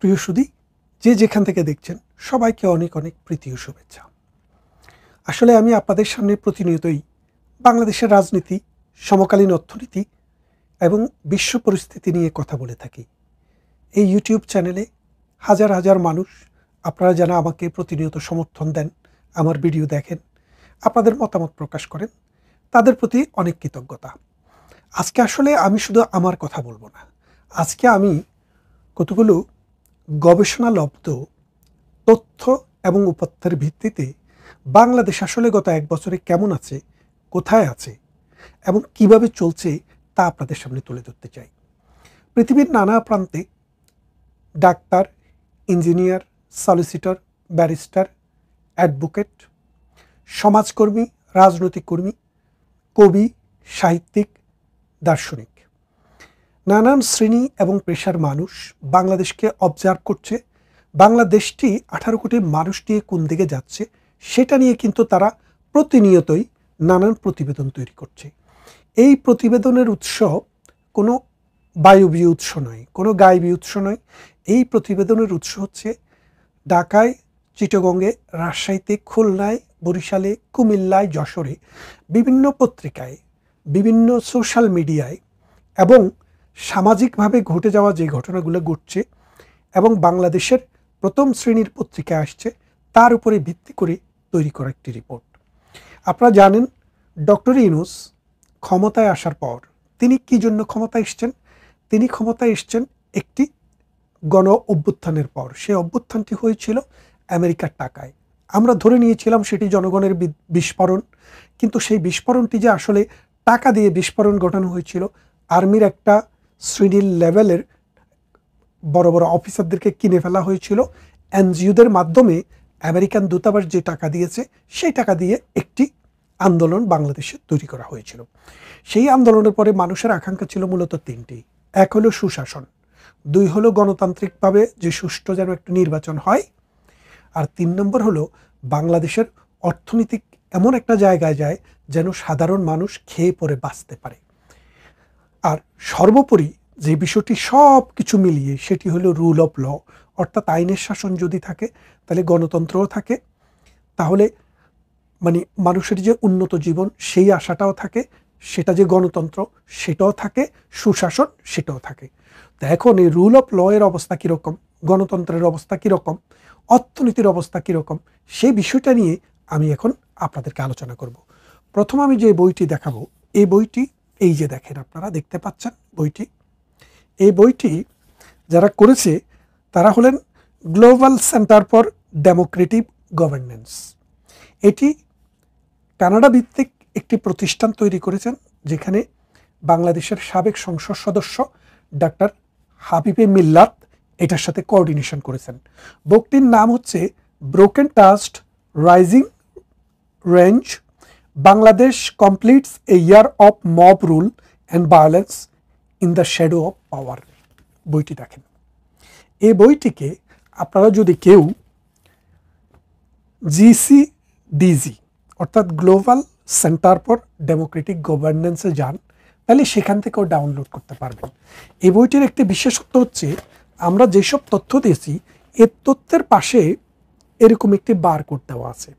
প্রিয় সুধী, যে যেখান থেকে দেখছেন সবাইকে অনেক অনেক প্রীতি ও শুভেচ্ছা। আসলে আমি আপনাদের সামনে প্রতিনিয়তই বাংলাদেশের রাজনীতি, সমকালীন অর্থনীতি এবং বিশ্ব পরিস্থিতি নিয়ে কথা বলে থাকি। এই ইউটিউব চ্যানেলে হাজার হাজার মানুষ, আপনারা যারা আমাকে প্রতিনিয়ত সমর্থন দেন, আমার ভিডিও দেখেন, আপনাদের মতামত প্রকাশ করেন, তাদের প্রতি অনেক কৃতজ্ঞতা। আজকে আসলে আমি শুধু আমার কথা বলবো না, আজকে আমি কতগুলো গবেষণালব্ধ তথ্য এবং উপাত্তের ভিত্তিতে বাংলাদেশ আসলে গত এক বছরে কেমন আছে, কোথায় আছে এবং কিভাবে চলছে তা আপনাদের সামনে তুলে ধরতে চাই। পৃথিবীর নানা প্রান্তে doctor, engineer, solicitor, barrister, advocate, সমাজকর্মী, রাজনৈতিক কর্মী, কবি, সাহিত্যিক, দার্শনিক, নানান শ্রেণী এবং পেশার মানুষ বাংলাদেশকে অবজার্ভ করছে। বাংলাদেশটি 18 কোটি মানুষ নিয়ে কোন দিকে যাচ্ছে সেটা নিয়ে কিন্তু তারা প্রতিনিয়তই নানান প্রতিবেদন তৈরি করছে। এই প্রতিবেদনের উৎস কোনো বায়বীয় উৎস নয়, কোনো গায়বী উৎস নয়। এই প্রতিবেদনের উৎস হচ্ছে ঢাকায়, চিটাগংয়ে, রাজশাহীতে, খুলনায়, বরিশালে, কুমিল্লায়, যশোরে, বিভিন্ন পত্রিকায়, বিভিন্ন সোশ্যাল মিডিয়ায় এবং সামাজিকভাবে ঘটে যাওয়া যে ঘটনাগুলো ঘটছে এবং বাংলাদেশের প্রথম শ্রেণীর পত্রিকায় আসছে, তার উপরে ভিত্তি করে তৈরি করা একটি রিপোর্ট। আপনারা জানেন ডক্টর ইউনূস ক্ষমতায় আসার পর তিনি কী জন্য ক্ষমতায় এসছেন? তিনি ক্ষমতায় এসছেন একটি গণ অভ্যুত্থানের পর। সেই অভ্যুত্থানটি হয়েছিল আমেরিকার টাকায়। আমরা ধরে নিয়েছিলাম সেটি জনগণের বিস্ফোরণ, কিন্তু সেই বিস্ফোরণটি যে আসলে টাকা দিয়ে বিস্ফোরণ ঘটানো হয়েছিল। আর্মির একটা শ্রেণীর লেভেলের বড় বড় অফিসারদেরকে কিনে ফেলা হয়েছিল। এনজিওদের মাধ্যমে আমেরিকান দূতাবাস যে টাকা দিয়েছে সেই টাকা দিয়ে একটি আন্দোলন বাংলাদেশে তৈরি করা হয়েছিল। সেই আন্দোলনের পরে মানুষের আকাঙ্ক্ষা ছিল মূলত তিনটি। এক হলো সুশাসন, দুই হলো গণতান্ত্রিকভাবে যে সুষ্ঠু যেন একটা নির্বাচন হয়, আর 3 নম্বর হলো বাংলাদেশের অর্থনৈতিক এমন একটা জায়গায় যায় যেন সাধারণ মানুষ খেয়ে পরে বাঁচতে পারে। আর সর্বোপরি যে বিষয়টি সব কিছু মিলিয়ে সেটি হলো রুল অফ ল, অর্থাৎ আইনের শাসন যদি থাকে তাহলে গণতন্ত্রও থাকে, তাহলে মানে মানুষের যে উন্নত জীবন সেই আশাটাও থাকে, সেটা যে গণতন্ত্র সেটাও থাকে, সুশাসন সেটাও থাকে। তো এখন এই রুল অফ ল এর অবস্থা কীরকম, গণতন্ত্রের অবস্থা কীরকম, অর্থনীতির অবস্থা কীরকম, সেই বিষয়টা নিয়ে আমি এখন আপনাদেরকে আলোচনা করব। প্রথম আমি যে বইটি দেখাবো, এই বইটি এই যে দেখেন, আপনারা দেখতে পাচ্ছেন বইটি। এই বইটি যারা করেছে তারা হলেন global centre for democratic governance. এটি কানাডা ভিত্তিক একটি প্রতিষ্ঠান তৈরি করেছেন, যেখানে বাংলাদেশের সাবেক সংসদ সদস্য ডাক্তার হাবিবে মিল্লাত এটার সাথে কোঅর্ডিনেশন করেছেন। বইটির নাম হচ্ছে broken trust, rising range, Bangladesh completes A year of mob rule and violence in the shadow of power. বইটি দেখেন। এই বইটিকে আপনারা যদি কেউ GCDG অর্থাৎ গ্লোবাল সেন্টার ফর ডেমোক্রেটিক গভর্নেন্সে যান, তাহলে সেখান থেকেও ডাউনলোড করতে পারবেন। এই বইটির একটি বিশেষত্ব হচ্ছে, আমরা যেসব তথ্য দিয়েছি এর তথ্যের পাশে এরকম একটি বারকোড দেওয়া আছে।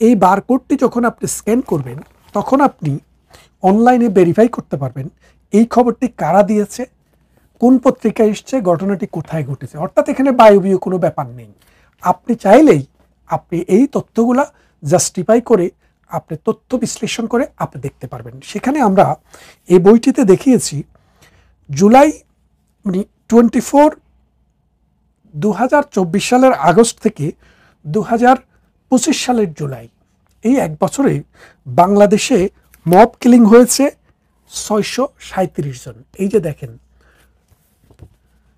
এই বারকোডটি যখন আপনি স্ক্যান করবেন তখন আপনি অনলাইনে ভেরিফাই করতে পারবেন এই খবরটি কারা দিয়েছে, কোন পত্রিকায় এসছে, ঘটনাটি কোথায় ঘটেছে। অর্থাৎ এখানে বায়বীয় কোনো ব্যাপার নেই। আপনি চাইলেই আপনি এই তথ্যগুলা জাস্টিফাই করে আপনি তথ্য বিশ্লেষণ করে আপনি দেখতে পারবেন। সেখানে আমরা এই বইটিতে দেখিয়েছি জুলাই 24 2024 সালের আগস্ট থেকে 2025 সালের জুলাই, এই এক বছরে বাংলাদেশে মব কিলিং হয়েছে 637 জন। এই যে দেখেন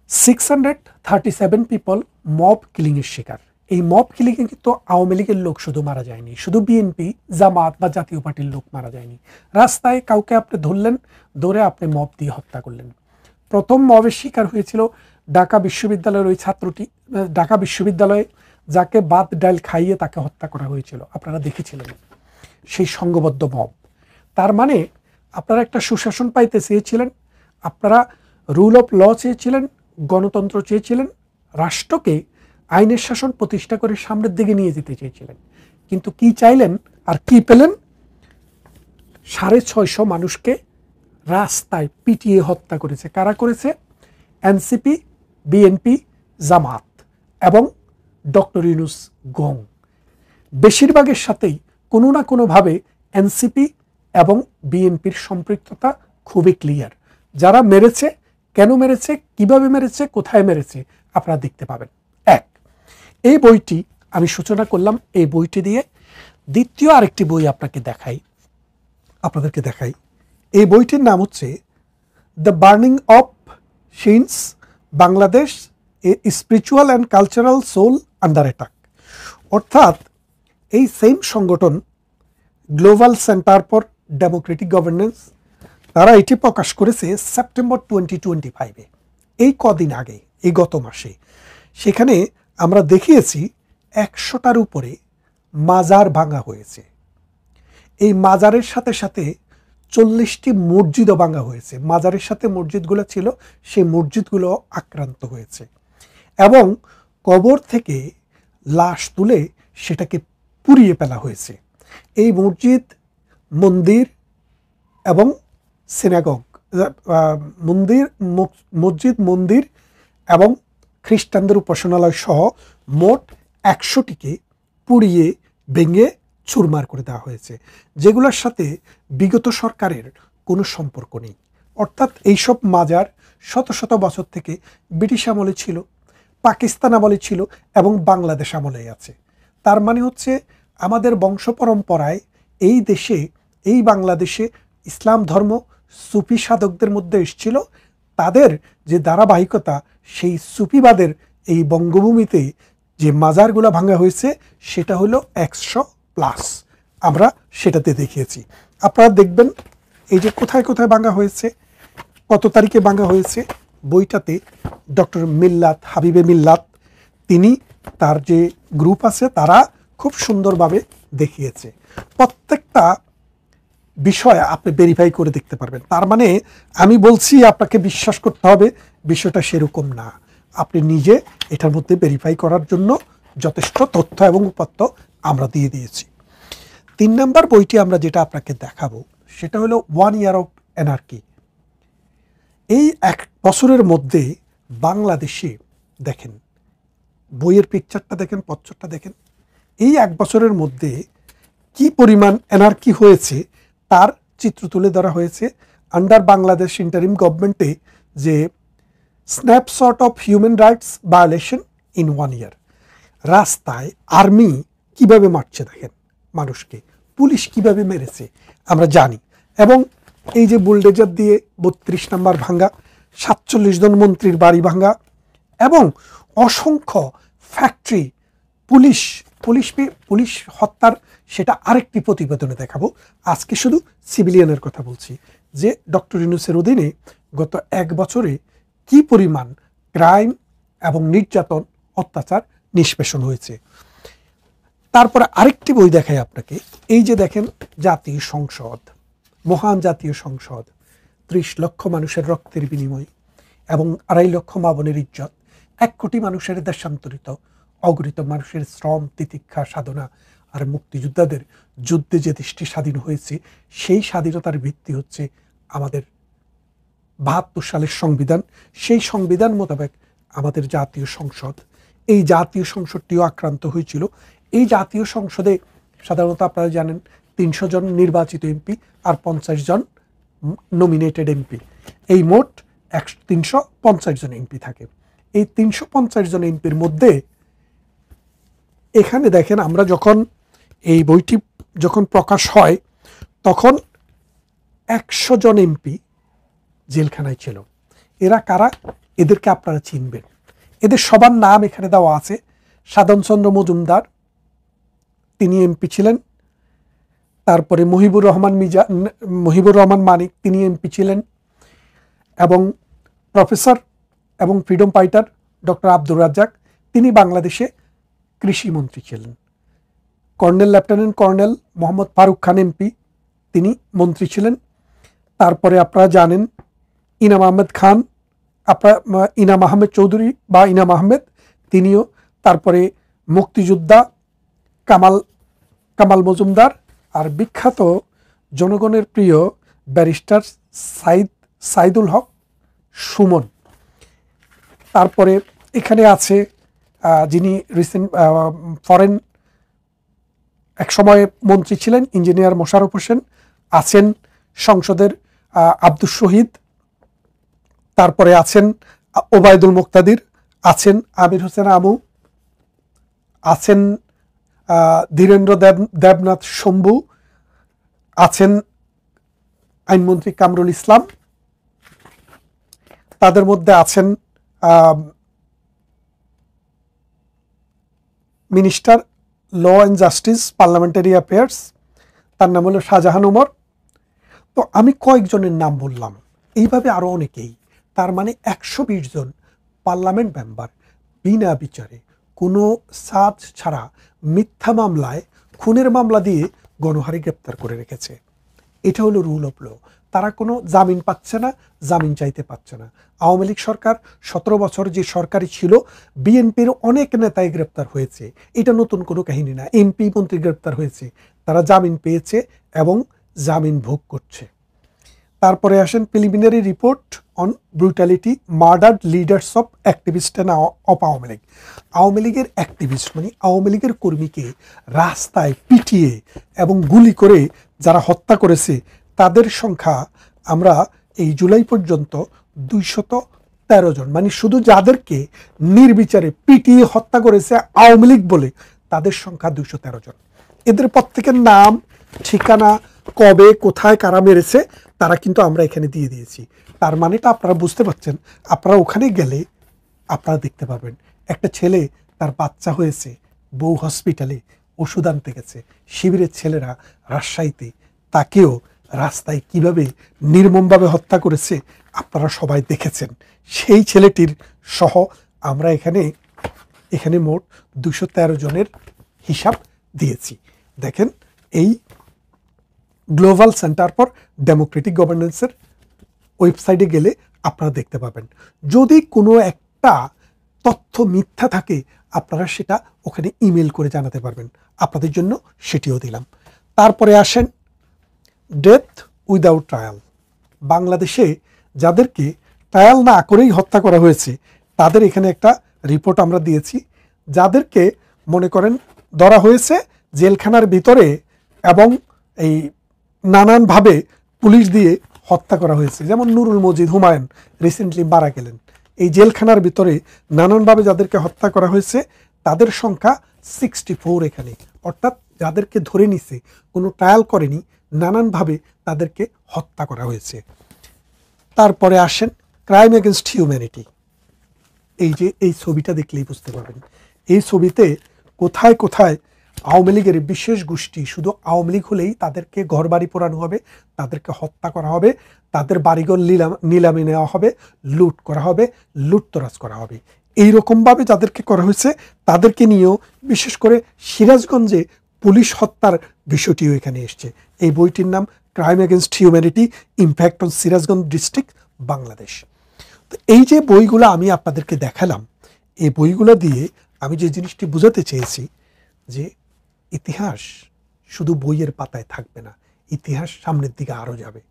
637 পিপল মব কিলিংয়ের শিকার। এই মব কিলিংয়ে কিন্তু আওয়ামী লীগের লোক শুধু মারা যায়নি, শুধু বিএনপি, জামাত বা জাতীয় পার্টির লোক মারা যায়নি। রাস্তায় কাউকে আপনি ধরলেন, ধরে আপনি মব দিয়ে হত্যা করলেন। প্রথম মবের শিকার হয়েছিল ঢাকা বিশ্ববিদ্যালয়ের ওই ছাত্রটি, ঢাকা বিশ্ববিদ্যালয়ে যাকে ভাত ডাল খাইয়ে তাকে হত্যা করা হয়েছিল, আপনারা দেখেছিলেন সেই সংঘবদ্ধ মব। তার মানে আপনারা একটা সুশাসন পাইতে চেয়েছিলেন, আপনারা রুল অফ ল চেয়েছিলেন, গণতন্ত্র চেয়েছিলেন, রাষ্ট্রকে আইনের শাসন প্রতিষ্ঠা করে সামনের দিকে নিয়ে যেতে চেয়েছিলেন, কিন্তু কি চাইলেন আর কি পেলেন? 650 মানুষকে রাস্তায় পিটিয়ে হত্যা করেছে। কারা করেছে? এনসিপি, বিএনপি, জামাত এবং ডক্টর ইউনূস গং। বেশিরভাগের সাথেই কোনো না কোনোভাবে এনসিপি এবং বিএনপির সম্পৃক্ততা খুবই ক্লিয়ার। যারা মেরেছে, কেন মেরেছে, কিভাবে মেরেছে, কোথায় মেরেছে আপনারা দেখতে পাবেন। এই বইটি আমি সূচনা করলাম এই বইটি দিয়ে। দ্বিতীয় আরেকটি বই আপনাদেরকে দেখাই। এই বইটির নাম হচ্ছে the burning of shrines, Bangladesh a spiritual and cultural soul under attack. অর্থাৎ এই সেম সংগঠন global centre for democratic governance, তারা এটি প্রকাশ করেছে সেপ্টেম্বর 2025-এ, এই কদিন আগে, এই গত মাসে। সেখানে আমরা দেখিয়েছি 100টার উপরে মাজার ভাঙা হয়েছে। এই মাজারের সাথে সাথে 40টি মসজিদও ভাঙা হয়েছে। মাজারের সাথে মসজিদগুলো ছিল, সেই মসজিদগুলো আক্রান্ত হয়েছে এবং কবর থেকে লাশ তুলে সেটাকে পুড়িয়ে ফেলা হয়েছে। এই মসজিদ, মন্দির এবং সিনাগগ, মসজিদ এবং খ্রিস্টানদের উপাসনালয় সহ মোট 100টিকে পুড়িয়ে ভেঙে চুরমার করে দেওয়া হয়েছে, যেগুলোর সাথে বিগত সরকারের কোনো সম্পর্ক নেই। অর্থাৎ এইসব মাজার শত শত বছর থেকে ব্রিটিশ আমলে ছিল, পাকিস্তান আমলে ছিল এবং বাংলাদেশ আমলে আছে। তার মানে হচ্ছে আমাদের বংশ পরম্পরায় এই দেশে, এই বাংলাদেশে ইসলাম ধর্ম সুফি সাধকদের মধ্যে এসেছিল। তাদের যে ধারাবাহিকতা, সেই সুফিবাদের এই বঙ্গভূমিতে যে মাজারগুলো ভাঙা হয়েছে সেটা হলো 100+। আমরা সেটাতে দেখিয়েছি, আপনারা দেখবেন। এই যে কোথায় কোথায় ভাঙা হয়েছে, কত তারিখে ভাঙা হয়েছে, বইটাতে ডক্টর মিল্লাত, হাবিবে মিল্লাত, তিনি, তার যে গ্রুপ আছে, তারা খুব সুন্দরভাবে দেখিয়েছে। প্রত্যেকটা বিষয় আপনি ভেরিফাই করে দেখতে পারবেন। তার মানে আমি বলছি আপনাকে বিশ্বাস করতে হবে, বিষয়টা সেরকম না। আপনি নিজে এটার মধ্যে ভেরিফাই করার জন্য যথেষ্ট তথ্য এবং উপাত্ত আমরা দিয়ে দিয়েছি। 3 নম্বর বইটি আমরা যেটা আপনাকে দেখাবো সেটা হলো 1 ইয়ার অফ অ্যানার্কি। এই 1 বছরের মধ্যে বাংলাদেশে দেখেন, বইয়ের পিকচারটা দেখেন, পত্রটা দেখেন, এই 1 বছরের মধ্যে কি পরিমাণ অ্যানার্কি হয়েছে তার চিত্র তুলে ধরা হয়েছে আন্ডার বাংলাদেশ ইন্টারিম গভর্নমেন্টে, যে snapshot of human rights violation in 1 ইয়ার। রাস্তায় আর্মি কিভাবে মারছে দেখেন মানুষকে, পুলিশ কিভাবে মেরেছে আমরা জানি। এবং এই যে বুলডেজার দিয়ে 32 নম্বর ভাঙ্গা, 47 জন মন্ত্রীর বাড়ি ভাঙ্গা এবং অসংখ্য ফ্যাক্টরি, পুলিশ হত্যার, সেটা আরেকটি প্রতিবেদনে দেখাবো। আজকে শুধু সিভিলিয়ানের কথা বলছি, যে ডক্টর ইউনূসের অধীনে গত 1 বছরে কি পরিমাণ ক্রাইম এবং নির্যাতন, অত্যাচার নিষ্পেষণ হয়েছে। তারপরে আরেকটি বই দেখাই আপনাকে। এই যে দেখেন, জাতীয় সংসদ, মহান জাতীয় সংসদ, 30 লক্ষ মানুষের রক্তের বিনিময় এবং 2.5 লক্ষ মা বোনের ইজ্জত, 1 কোটি মানুষের দেশান্তরিত অগণিত মানুষের শ্রম, তিতিক্ষা, সাধনা আর মুক্তিযোদ্ধাদের যুদ্ধে যে দেশটি স্বাধীন হয়েছে, সেই স্বাধীনতার ভিত্তি হচ্ছে আমাদের 72 সালের সংবিধান। সেই সংবিধান মোতাবেক আমাদের জাতীয় সংসদ, এই জাতীয় সংসদটিও আক্রান্ত হয়েছিল। এই জাতীয় সংসদে সাধারণত আপনারা জানেন 300 জন নির্বাচিত এমপি আর 50 জন নমিনেটেড এমপি, এই মোট 350 জন এমপি থাকে। এই 350 জন এমপির মধ্যে এখানে দেখেন, আমরা যখন এই বইটি যখন প্রকাশ হয় তখন 100 জন এমপি জেলখানায় ছিল। এরা কারা? এদেরকে আপনারা চিনবেন, এদের সবার নাম এখানে দেওয়া আছে। সাধনচন্দ্র মজুমদার, তিনি এমপি ছিলেন। তারপরে মুহিবুর রহমান মানিক, তিনি এমপি ছিলেন। এবং প্রফেসর এবং freedom fighter doctor Abdur Razzaque, তিনি বাংলাদেশে কৃষিমন্ত্রী ছিলেন। Lieutenant colonel Mohammad Faruk Khan MP, তিনি মন্ত্রী ছিলেন। তারপরে আপনারা জানেন ইনাম আহমেদ চৌধুরী বা ইনাম আহমেদ, তিনিও, তারপরে মুক্তিযোদ্ধা কামাল কামাল মজুমদার, আর বিখ্যাত জনগণের প্রিয় ব্যারিস্টার সাইদুল হক সুমন। তারপরে এখানে আছে যিনি রিসেন্ট ফরেন এক সময় মন্ত্রী ছিলেন ইঞ্জিনিয়ার মোশাররফ হোসেন, আছেন সংসদের আব্দুস শহীদ, তারপরে আছেন ওবায়দুল মুক্তাদির, আছেন আমির হোসেন আমু, আছেন ধীরেন্দ্র দেবনাথ শম্ভু, আছেন আইনমন্ত্রী কামরুল ইসলাম, তাদের মধ্যে আছেন minister law and justice parliamentary affairs, তার নাম হলো শাহজাহান ওমর। তো আমি কয়েকজনের নাম বললাম, এইভাবে আরও অনেকেই, তার মানে 120 জন পার্লামেন্ট মেম্বার বিনা বিচারে কোনো সার্চ ছাড়া মিথ্যা মামলায়, খুনের মামলা দিয়ে গণহারে গ্রেপ্তার করে রেখেছে। এটা হলো রুল অফ ল। তারা কোনো জামিন পাচ্ছে না, জামিন চাইতে পারছে না। আওয়ামী লীগ সরকার 17 বছর যে সরকারই ছিল, বিএনপির অনেক নেতাই গ্রেপ্তার হয়েছে, এটা নতুন কোনো কাহিনী না। এমপি মন্ত্রী গ্রেপ্তার হয়েছে, তারা জামিন পেয়েছে এবং জামিন ভোগ করছে। তারপরে আসেন preliminary report on brutality murdered leaders of activist of Awami League. Awami লীগের অ্যাক্টিভিস্ট মানে আওয়ামী লীগের কর্মীকে রাস্তায় পিটিয়ে এবং গুলি করে যারা হত্যা করেছে তাদের সংখ্যা আমরা এই জুলাই পর্যন্ত 213 জন, মানে শুধু যাদেরকে নির্বিচারে পিটিয়ে হত্যা করেছে আওয়ামী লীগ বলে তাদের সংখ্যা 213 জন। এদের প্রত্যেকের নাম, ঠিকানা, কবে কোথায় কারা মেরেছে তারা কিন্তু আমরা এখানে দিয়ে দিয়েছি। তার মানেটা আপনারা বুঝতে পারছেন। আপনারা ওখানে গেলে আপনারা দেখতে পাবেন একটা ছেলে, তার বাচ্চা হয়েছে, বউ হসপিটালে ওষুধ আনতে গেছে, শিবিরের ছেলেরা রাজশাহীতে তাকেও রাস্তায় কিভাবে নির্মমভাবে হত্যা করেছে আপনারা সবাই দেখেছেন। সেই ছেলেটির সহ আমরা এখানে মোট 213 জনের হিসাব দিয়েছি। দেখেন, এই গ্লোবাল সেন্টার ফর ডেমোক্রেটিক গভর্নেন্সের ওয়েবসাইটে গেলে আপনারা দেখতে পাবেন। যদি কোনো একটা তথ্য মিথ্যা থাকে আপনারা সেটা ওখানে ইমেল করে জানাতে পারবেন, আপনাদের জন্য সেটিও দিলাম। তারপরে আসেন ডেথ উইদাউট ট্রায়াল। বাংলাদেশে যাদেরকে ট্রায়াল না করেই হত্যা করা হয়েছে তাদের এখানে একটা রিপোর্ট আমরা দিয়েছি। যাদেরকে মনে করেন ধরা হয়েছে জেলখানার ভিতরে এবং এই নানানভাবে পুলিশ দিয়ে হত্যা করা হয়েছে, যেমন নুরুল মজিদ হুমায়ুন রিসেন্টলি মারা গেলেন, এই জেলখানার ভিতরে নানানভাবে যাদেরকে হত্যা করা হয়েছে তাদের সংখ্যা 64 এখানে, অর্থাৎ যাদেরকে ধরে নিছে, কোনো ট্রায়াল করেনি, নানানভাবে তাদেরকে হত্যা করা হয়েছে। তারপরে আসেন ক্রাইম এগেনস্ট হিউম্যানিটি। এই যে এই ছবিটা দেখলেই বুঝতে পারবেন, এই ছবিতে কোথায় কোথায় আওয়ামী লীগের বিশেষ গোষ্ঠী, শুধু আওয়ামী লীগ হলেই তাদেরকে ঘরবাড়ি পোড়ানো হবে, তাদেরকে হত্যা করা হবে, তাদের বাড়িঘর নিলামে নেওয়া হবে, লুট করা হবে, লুটতরাজ করা হবে। এইরকমভাবে যাদেরকে করা হয়েছে তাদেরকে নিয়েও বিশেষ করে সিরাজগঞ্জে পুলিশ হত্যার বিষয়টিও এখানে এসছে। এই বইটির নাম crime against humanity, impact on Sirajganj district, Bangladesh. তো এই যে বইগুলো আমি আপনাদেরকে দেখালাম, এই বইগুলো দিয়ে আমি যে জিনিসটি বোঝাতে চেয়েছি যে ইতিহাস শুধু বইয়ের পাতায় থাকবে না, ইতিহাস সামনের দিকে আরও যাবে।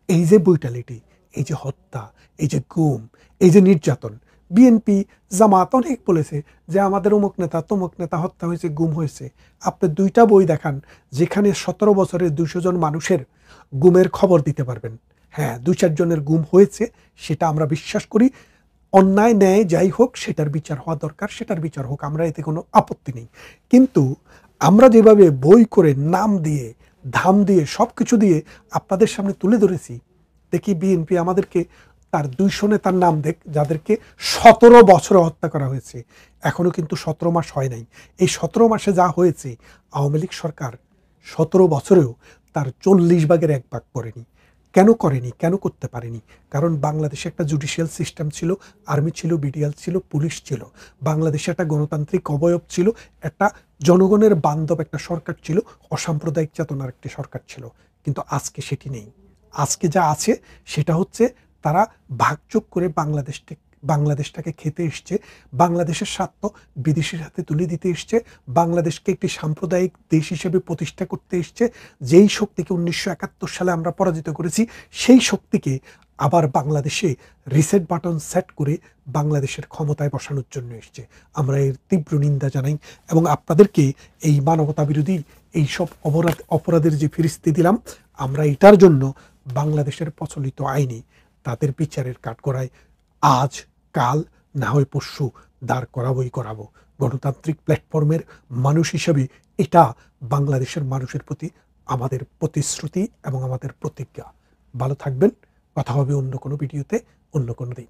এই যে ব্রুটালিটি, এই যে হত্যা, এই যে গুম, এই যে নির্যাতন, বিএনপি জামাত অনেক বলেছে যে আমাদের অমুক নেতা তমুক নেতা হত্যা হয়েছে, গুম হয়েছে। আপনি 2টা বই দেখান যেখানে 17 বছরের 200 জন মানুষের গুমের খবর দিতে পারবেন। হ্যাঁ, 2-4 জনের গুম হয়েছে, সেটা আমরা বিশ্বাস করি। অন্যায় ন্যায় যাই হোক সেটার বিচার হওয়া দরকার, সেটার বিচার হোক, আমরা এতে কোনো আপত্তি নেই। কিন্তু আমরা যেভাবে বই করে নাম দিয়ে ধাম দিয়ে সব কিছু দিয়ে আপনাদের সামনে তুলে ধরেছি, দেখি বিএনপি আমাদেরকে তার 200 নেতার নাম দেখ যাদেরকে 17 বছরে হত্যা করা হয়েছে, এখনও কিন্তু 17 মাস হয় নাই। এই 17 মাসে যা হয়েছে আওয়ামী লীগ সরকার 17 বছরেও তার 40 ভাগের 1 ভাগ করেনি। কেন করেনি, কেন করতে পারেনি? কারণ বাংলাদেশে একটা জুডিশিয়াল সিস্টেম ছিল, আর্মি ছিল, বিডিআর ছিল, পুলিশ ছিল, বাংলাদেশে একটা গণতান্ত্রিক অবয়ব ছিল, একটা জনগণের বান্ধব একটা সরকার ছিল, অসাম্প্রদায়িক চেতনার একটি সরকার ছিল। কিন্তু আজকে সেটি নেই। আজকে যা আছে সেটা হচ্ছে তারা ভাগযোগ করে বাংলাদেশটাকে খেতে এসছে, বাংলাদেশের স্বার্থ বিদেশির হাতে তুলে দিতে এসছে, বাংলাদেশকে একটি সাম্প্রদায়িক দেশ হিসেবে প্রতিষ্ঠা করতে এসছে। যেই শক্তিকে 1971 সালে আমরা পরাজিত করেছি, সেই শক্তিকে আবার বাংলাদেশে রিসেট বাটন সেট করে বাংলাদেশের ক্ষমতায় বসানোর জন্য এসছে। আমরা এর তীব্র নিন্দা জানাই এবং আপনাদেরকে এই মানবতা বিরোধী এইসব অপরাধের যে ফিরিস্তি দিলাম, আমরা এটার জন্য বাংলাদেশের প্রচলিত আইনে তাদের বিচারের কাঠগড়ায় আজ কাল না হয় পরশু দাঁড় করাবো। গণতান্ত্রিক প্ল্যাটফর্মের মানুষ হিসেবে এটা বাংলাদেশের মানুষের প্রতি আমাদের প্রতিশ্রুতি এবং আমাদের প্রতিজ্ঞা। ভালো থাকবেন, কথা হবে অন্য কোনো ভিডিওতে অন্য কোনো দিন।